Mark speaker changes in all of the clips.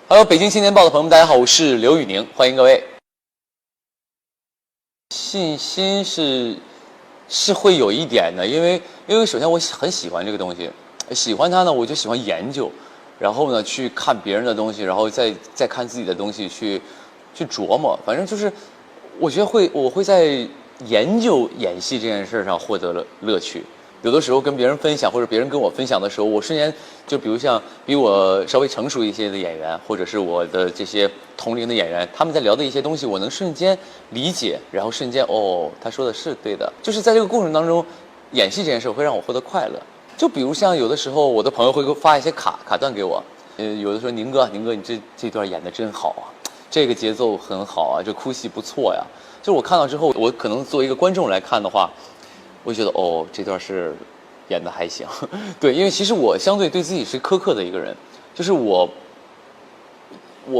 Speaker 1: Hello，北京青年报的朋友们，大家好，我是刘宇宁，欢迎各位。信心是会有一点的，因为首先我很喜欢这个东西，喜欢它呢，我就喜欢研究，然后呢去看别人的东西，然后再看自己的东西去琢磨，反正就是我觉得我会在研究演戏这件事上获得了乐趣。有的时候跟别人分享，或者别人跟我分享的时候，我瞬间就比如像比我稍微成熟一些的演员，或者是我的这些同龄的演员，他们在聊的一些东西，我能瞬间理解，然后瞬间他说的是对的。就是在这个过程当中，演戏这件事会让我获得快乐。就比如像有的时候，我的朋友会给我发一些卡段给我，有的时候宁哥，你这段演得真好啊，这个节奏很好啊，这哭戏不错呀。就是我看到之后，我可能作为一个观众来看的话，我就觉得这段是演得还行。对，因为其实我相对对自己是苛刻的一个人，就是我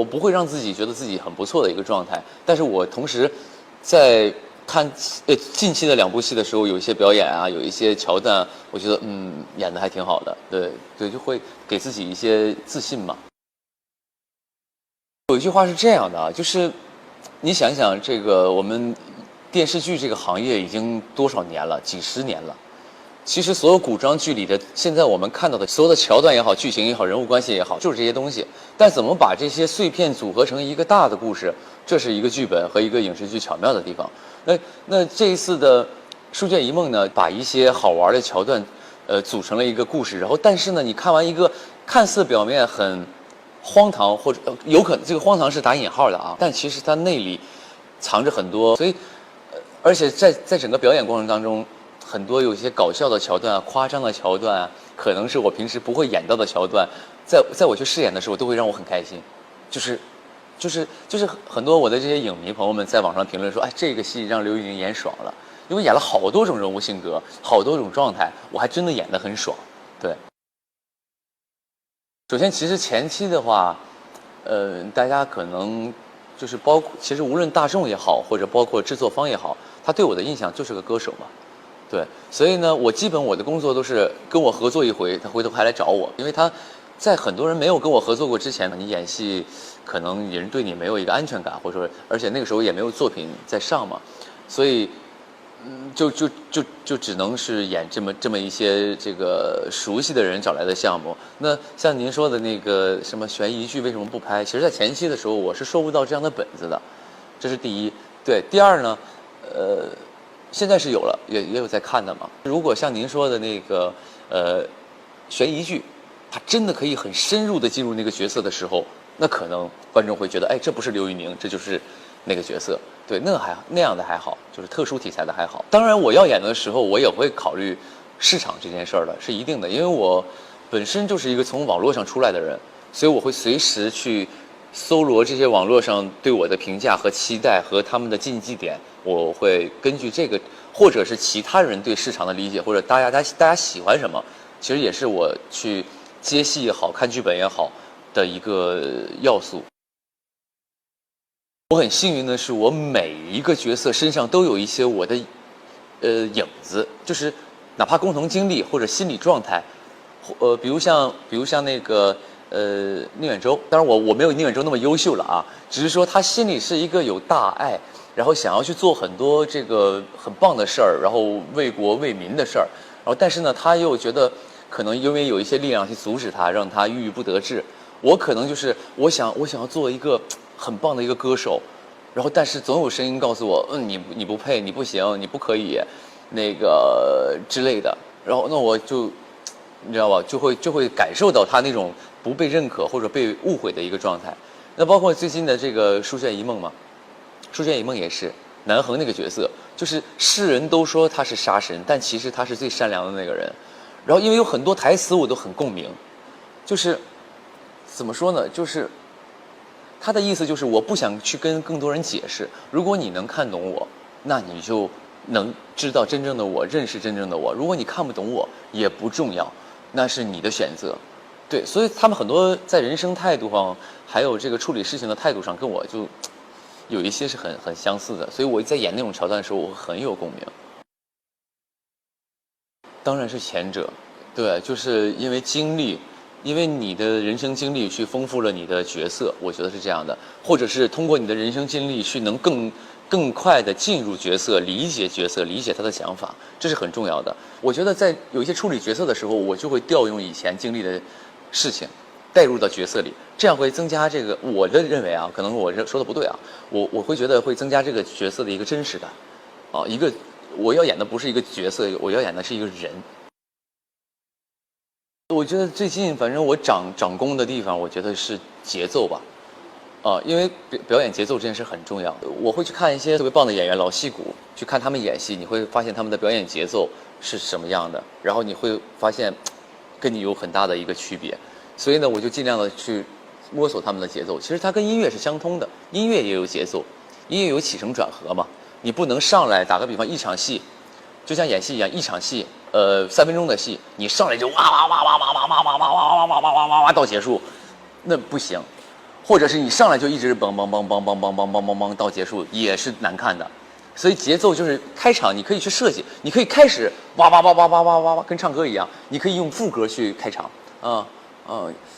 Speaker 1: 不会让自己觉得自己很不错的一个状态，但是我同时在看近期的2部戏的时候，有一些表演啊，有一些桥段，我觉得演得还挺好的，对，就会给自己一些自信嘛。有一句话是这样的啊，就是你想一想，这个我们电视剧这个行业已经多少年了，几十年了。其实所有古装剧里的，现在我们看到的所有的桥段也好，剧情也好，人物关系也好，就是这些东西。但怎么把这些碎片组合成一个大的故事，这是一个剧本和一个影视剧巧妙的地方。那这一次的《书剑一梦》呢，把一些好玩的桥段，组成了一个故事。然后，但是呢，你看完一个看似表面很荒唐，或者有可能这个荒唐是打引号的啊，但其实它内里藏着很多，所以，而且在整个表演过程当中，很多有一些搞笑的桥段啊、夸张的桥段啊，可能是我平时不会演到的桥段，在我去饰演的时候，都会让我很开心，就是很多我的这些影迷朋友们在网上评论说，这个戏让刘宇宁演爽了，因为演了好多种人物性格，好多种状态，我还真的演得很爽，对。首先，其实前期的话，大家可能就是其实无论大众也好，或者包括制作方也好，他对我的印象就是个歌手嘛，对，所以呢，基本我的工作都是跟我合作一回，他回头还来找我，因为他在很多人没有跟我合作过之前呢，你演戏可能人对你没有一个安全感，或者说，而且那个时候也没有作品在上嘛，所以。就只能是演这么一些这个熟悉的人找来的项目。那像您说的那个什么悬疑剧为什么不拍？其实，在前期的时候我是收不到这样的本子的，这是第一。对，第二呢，现在是有了，也有在看的嘛。如果像您说的那个悬疑剧，它真的可以很深入的进入那个角色的时候，那可能观众会觉得，这不是刘宇宁，这就是那个角色。对，那样的还好，就是特殊题材的还好。当然，我要演的时候，我也会考虑市场这件事儿的，是一定的。因为我本身就是一个从网络上出来的人，所以我会随时去搜罗这些网络上对我的评价和期待和他们的禁忌点，我会根据这个，或者是其他人对市场的理解，或者大家喜欢什么，其实也是我去接戏也好看剧本也好的一个要素。我很幸运的是，我每一个角色身上都有一些我的，影子，就是哪怕共同经历或者心理状态，比如像那个宁远舟，当然我没有宁远舟那么优秀了啊，只是说他心里是一个有大爱，然后想要去做很多这个很棒的事儿，然后为国为民的事儿，然后但是呢，他又觉得可能因为有一些力量去阻止他，让他郁郁不得志。我可能就是我想要做一个很棒的一个歌手，然后但是总有声音告诉我，你不配，你不行，你不可以，那个之类的。然后那我就，你知道吧，就会感受到他那种不被认可或者被误会的一个状态。那包括最近的这个《书剑一梦》嘛，《书剑一梦》也是南恒那个角色，就是世人都说他是杀神，但其实他是最善良的那个人。然后因为有很多台词我都很共鸣，就是怎么说呢？就是他的意思就是我不想去跟更多人解释。如果你能看懂我，那你就能知道真正的我，认识真正的我。如果你看不懂我，也不重要，那是你的选择。对，所以他们很多在人生态度上，还有这个处理事情的态度上，跟我就有一些是很相似的。所以我在演那种桥段的时候，我很有共鸣。当然是前者，对，就是因为经历。因为你的人生经历去丰富了你的角色，我觉得是这样的，或者是通过你的人生经历去能更快的进入角色，理解角色，理解他的想法，这是很重要的。我觉得在有一些处理角色的时候，我就会调用以前经历的事情，带入到角色里，这样会增加这个我的认为啊，可能我说的不对啊，我会觉得会增加这个角色的一个真实感，啊，一个我要演的不是一个角色，我要演的是一个人。我觉得最近反正我长功的地方，我觉得是节奏吧。因为表演节奏这件事很重要。我会去看一些特别棒的演员，老戏骨，去看他们演戏，你会发现他们的表演节奏是什么样的，然后你会发现跟你有很大的一个区别。所以呢，我就尽量的去摸索他们的节奏。其实它跟音乐是相通的，音乐也有节奏，音乐有起承转合嘛。你不能上来，打个比方，一场戏，就像演戏一样，一场戏，3分钟的戏，你上来就哇哇哇哇哇哇哇哇哇哇哇哇哇哇哇到结束，那不行。或者是你上来就一直梆梆梆梆梆梆梆梆梆梆到结束，也是难看的。所以节奏就是开场，你可以去设计，你可以开始哇哇哇哇哇哇哇哇，跟唱歌一样，你可以用副歌去开场，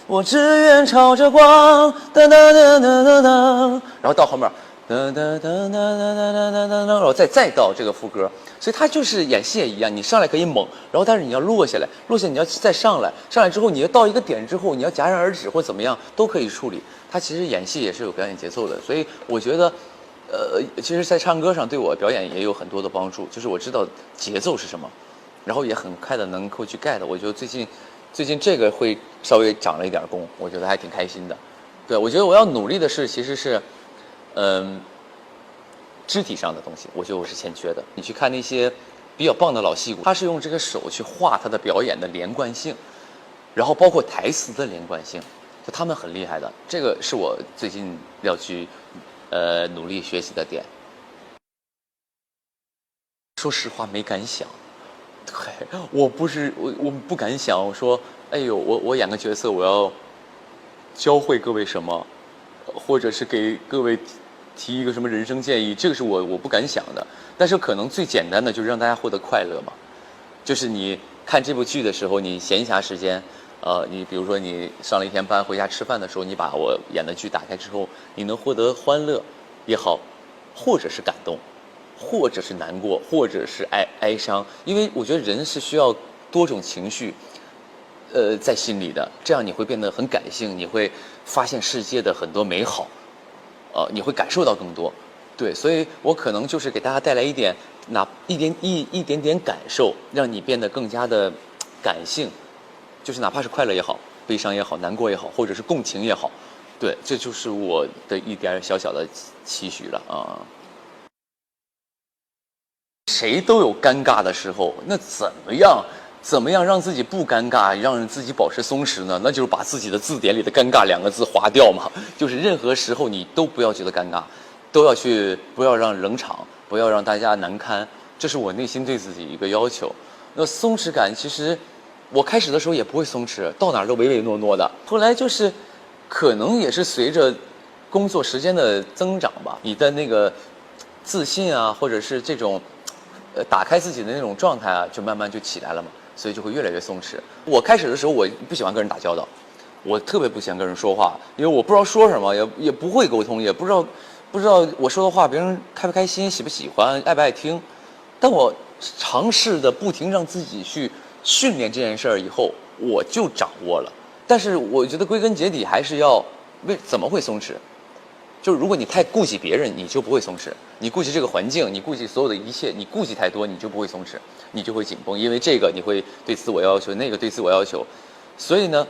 Speaker 1: 我只愿朝着光，哒哒哒哒哒哒，然后到后面，哒哒哒哒哒哒哒哒哒，然后再到这个副歌。所以它就是演戏也一样，你上来可以猛，然后但是你要落下来，落下你要再上来，上来之后你要到一个点之后，你要戛然而止或怎么样都可以处理。它其实演戏也是有表演节奏的，所以我觉得，其实，在唱歌上对我表演也有很多的帮助，就是我知道节奏是什么，然后也很快的能够去 get。我觉得最近这个会稍微长了一点功，我觉得还挺开心的。对，我觉得我要努力的是其实是，肢体上的东西，我觉得我是欠缺的。你去看那些比较棒的老戏骨，他是用这个手去画他的表演的连贯性，然后包括台词的连贯性，就他们很厉害的。这个是我最近要去努力学习的点。说实话没敢想，对，我不敢想，我说哎呦，我演个角色，我要教会各位什么，或者是给各位提一个什么人生建议，这个是我不敢想的。但是可能最简单的就是让大家获得快乐嘛，就是你看这部剧的时候，你闲暇时间，你比如说你上了一天班，回家吃饭的时候，你把我演的剧打开之后，你能获得欢乐也好，或者是感动，或者是难过，或者是哀伤，因为我觉得人是需要多种情绪，在心里的，这样你会变得很感性，你会发现世界的很多美好，你会感受到更多。对，所以我可能就是给大家带来一点一点点感受，让你变得更加的感性，就是哪怕是快乐也好，悲伤也好，难过也好，或者是共情也好，对，这就是我的一点小小的期许了啊。谁都有尴尬的时候，那怎么样让自己不尴尬，让自己保持松弛呢？那就是把自己的字典里的“尴尬”2个字划掉嘛。就是任何时候你都不要觉得尴尬，都要去不要让冷场，不要让大家难堪，这是我内心对自己一个要求。那松弛感，其实我开始的时候也不会松弛，到哪儿都唯唯诺诺的。后来就是可能也是随着工作时间的增长吧，你的那个自信啊，或者是这种打开自己的那种状态啊，就慢慢就起来了嘛，所以就会越来越松弛。我开始的时候我不喜欢跟人打交道，我特别不喜欢跟人说话，因为我不知道说什么，也不会沟通，也不知道我说的话别人开不开心，喜不喜欢，爱不爱听。但我尝试的不停让自己去训练这件事儿以后，我就掌握了。但是我觉得归根结底还是要怎么会松弛？就是如果你太顾及别人，你就不会松弛；你顾及这个环境，你顾及所有的一切，你顾及太多，你就不会松弛，你就会紧绷。因为这个你会对自我要求，那个对自我要求，所以呢，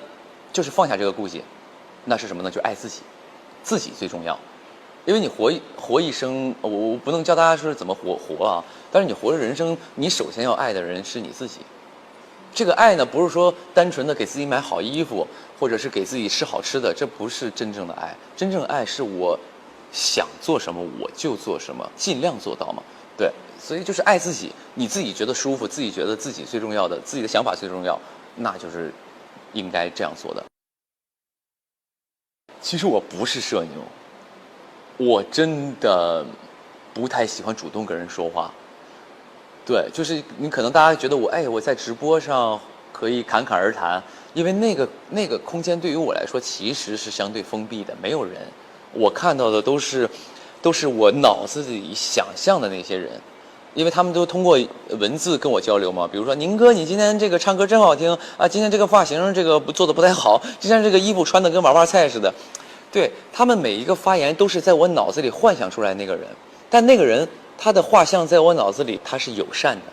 Speaker 1: 就是放下这个顾忌，那是什么呢？就爱自己，自己最重要。因为你活一生，我不能教大家说怎么活啊，但是你活的人生，你首先要爱的人是你自己。这个爱呢，不是说单纯的给自己买好衣服，或者是给自己吃好吃的，这不是真正的爱。真正的爱是我想做什么我就做什么，尽量做到嘛。对，所以就是爱自己，你自己觉得舒服，自己觉得自己最重要的，自己的想法最重要，那就是应该这样做的。其实我不是社牛，我真的不太喜欢主动跟人说话。对，就是你可能大家觉得我在直播上可以侃侃而谈，因为那个空间对于我来说其实是相对封闭的，没有人，我看到的都是我脑子里想象的那些人。因为他们都通过文字跟我交流嘛，比如说宁哥，你今天这个唱歌真好听啊，今天这个发型这个做的不太好，今天这个衣服穿的跟娃娃菜似的，对，他们每一个发言都是在我脑子里幻想出来那个人，但那个人他的画像在我脑子里他是友善的，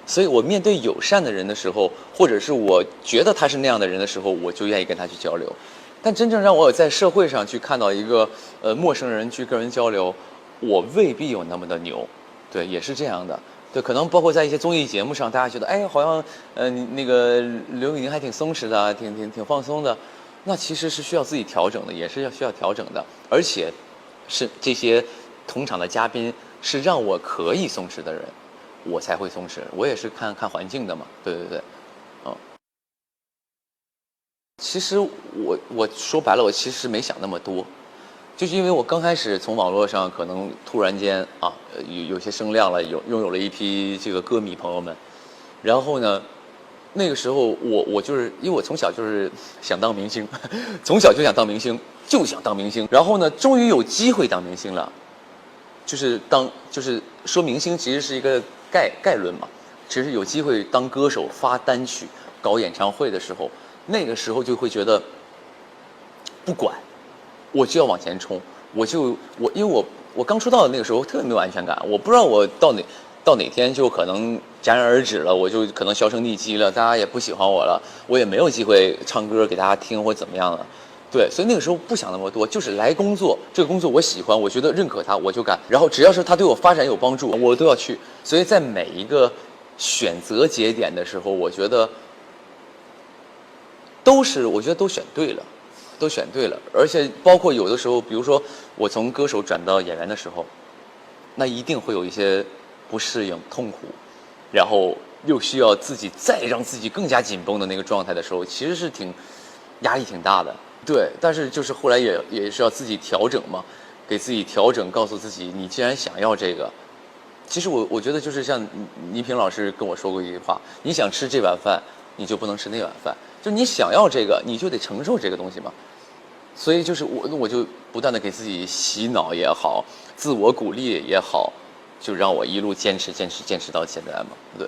Speaker 1: 所以我面对友善的人的时候，或者是我觉得他是那样的人的时候，我就愿意跟他去交流。但真正让我在社会上去看到一个陌生人去跟人交流，我未必有那么的牛。对，也是这样的。对，可能包括在一些综艺节目上，大家觉得，哎，好像，那个刘宇宁还挺松弛的，挺放松的。那其实是需要自己调整的，也是需要调整的。而且，是这些同场的嘉宾是让我可以松弛的人，我才会松弛。我也是看看环境的嘛。对对对，其实我说白了，我其实没想那么多。就是因为我刚开始从网络上可能突然间啊，有些声量了，拥有了一批这个歌迷朋友们，然后呢，那个时候我就是因为我从小就是想当明星，从小就想当明星，就想当明星，然后呢，终于有机会当明星了，就是说明星其实是一个概论嘛，其实有机会当歌手发单曲搞演唱会的时候，那个时候就会觉得不管。我就要往前冲，因为我刚出道的那个时候特别没有安全感，我不知道我到哪天就可能戛然而止了，我就可能销声匿迹了，大家也不喜欢我了，我也没有机会唱歌给大家听或怎么样了。对，所以那个时候不想那么多，就是来工作，这个工作我喜欢，我觉得认可它我就干，然后只要是它对我发展有帮助，我都要去。所以在每一个选择节点的时候，我觉得都选对了。都选对了，而且包括有的时候，比如说我从歌手转到演员的时候，那一定会有一些不适应、痛苦，然后又需要自己再让自己更加紧绷的那个状态的时候，其实是压力挺大的。对，但是就是后来也是要自己调整嘛，给自己调整，告诉自己，你既然想要这个，其实我觉得就是像倪萍老师跟我说过一句话，你想吃这碗饭，你就不能吃那碗饭。就你想要这个，你就得承受这个东西嘛。所以就是我就不断的给自己洗脑也好，自我鼓励也好，就让我一路坚持到现在嘛。对。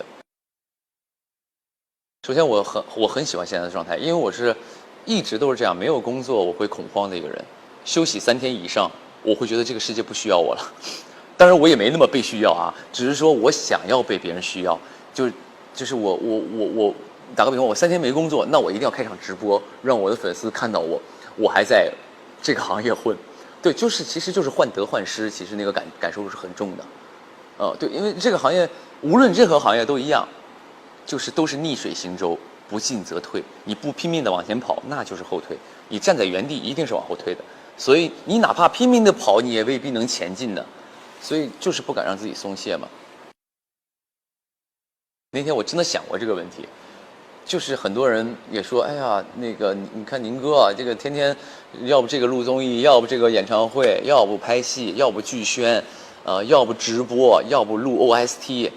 Speaker 1: 首先我很喜欢现在的状态，因为我是一直都是这样，没有工作我会恐慌的一个人，休息3天以上，我会觉得这个世界不需要我了。当然我也没那么被需要啊，只是说我想要被别人需要，就是我。打个比方，我3天没工作，那我一定要开场直播，让我的粉丝看到我还在这个行业混。对，其实就是患得患失，其实那个感受是很重的。对，因为这个行业无论任何行业都一样，就是都是逆水行舟，不进则退。你不拼命的往前跑，那就是后退；你站在原地，一定是往后退的。所以你哪怕拼命的跑，你也未必能前进的。所以就是不敢让自己松懈嘛。那天我真的想过这个问题。就是很多人也说，哎呀，那个你看宁哥啊，这个天天要不这个录综艺，要不这个演唱会，要不拍戏，要不剧宣，要不直播，要不录 OST，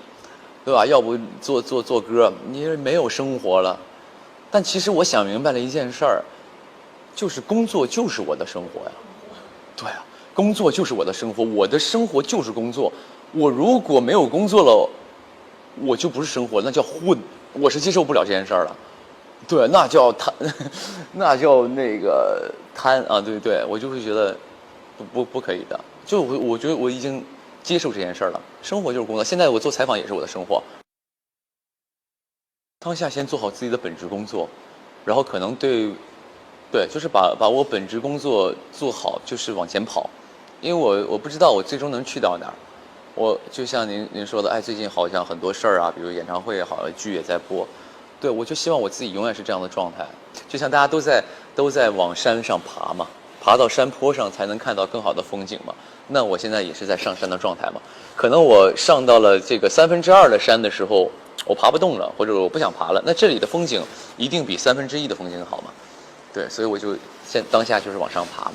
Speaker 1: 对吧？要不做歌，你没有生活了。但其实我想明白了一件事儿，就是工作就是我的生活呀。对啊，工作就是我的生活，我的生活就是工作。我如果没有工作了，我就不是生活，那叫混。我是接受不了这件事儿了，对，那叫贪，那叫那个贪啊，对对，我就会觉得不可以的，就我觉得我已经接受这件事儿了，生活就是工作，现在我做采访也是我的生活，当下先做好自己的本职工作，然后可能对，就是把我本职工作做好，就是往前跑，因为我不知道我最终能去到哪儿。我就像您说的，哎，最近好像很多事儿啊，比如演唱会也好，剧也在播，对，我就希望我自己永远是这样的状态，就像大家都在往山上爬嘛，爬到山坡上才能看到更好的风景嘛。那我现在也是在上山的状态嘛，可能我上到了这个2/3的山的时候，我爬不动了，或者我不想爬了，那这里的风景一定比1/3的风景好嘛，对，所以我就当下就是往上爬嘛。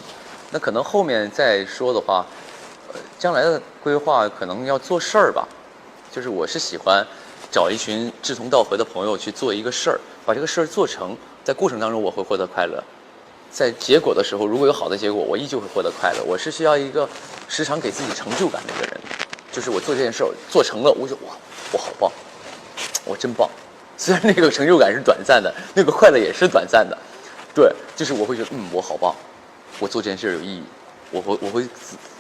Speaker 1: 那可能后面再说的话。将来的规划可能要做事儿吧，就是我是喜欢找一群志同道合的朋友去做一个事儿，把这个事儿做成，在过程当中我会获得快乐，在结果的时候如果有好的结果，我依旧会获得快乐。我是需要一个时常给自己成就感的一个人，就是我做这件事儿做成了，我就哇，我好棒，我真棒。虽然那个成就感是短暂的，那个快乐也是短暂的，对，就是我会觉得我好棒，我做这件事有意义，我会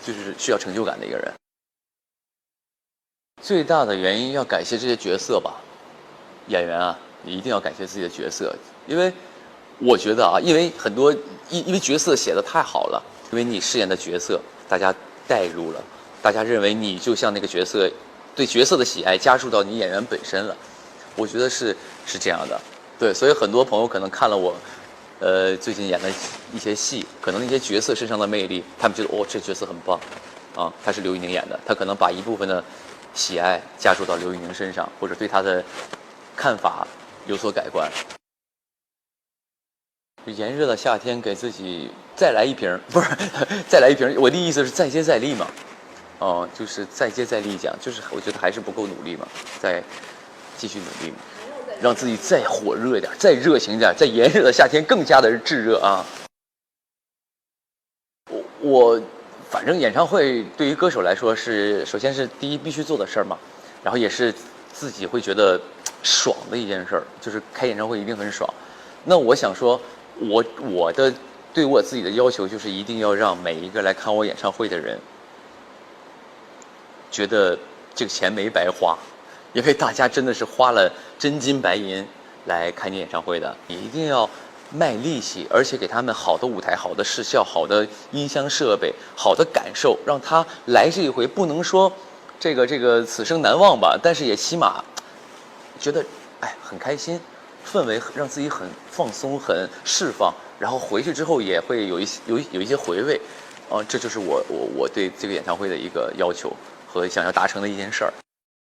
Speaker 1: 就是需要成就感的一个人。最大的原因要感谢这些角色吧，演员啊，你一定要感谢自己的角色，因为我觉得啊，因为很多因为角色写得太好了，因为你饰演的角色大家带入了，大家认为你就像那个角色，对角色的喜爱加入到你演员本身了。我觉得是这样的，对，所以很多朋友可能看了我，最近演的一些戏，可能那些角色身上的魅力，他们觉得这角色很棒，啊，他是刘宇宁演的，他可能把一部分的喜爱加注到刘宇宁身上，或者对他的看法有所改观。炎热的夏天，给自己再来一瓶，不是再来一瓶，我的意思是再接再厉嘛，就是再接再厉讲，就是我觉得还是不够努力嘛，再继续努力嘛，让自己再火热一点，再热情一点，在炎热的夏天更加的炙热啊！我反正演唱会对于歌手来说是，首先是第一必须做的事儿嘛，然后也是自己会觉得爽的一件事儿，就是开演唱会一定很爽。那我想说，我的对我自己的要求就是一定要让每一个来看我演唱会的人觉得这个钱没白花。因为大家真的是花了真金白银来看你演唱会的，你一定要卖力气，而且给他们好的舞台、好的视效、好的音箱设备、好的感受，让他来这一回不能说这个此生难忘吧，但是也起码觉得很开心，氛围让自己很放松、很释放，然后回去之后也会有一些回味，这就是我对这个演唱会的一个要求和想要达成的一件事儿。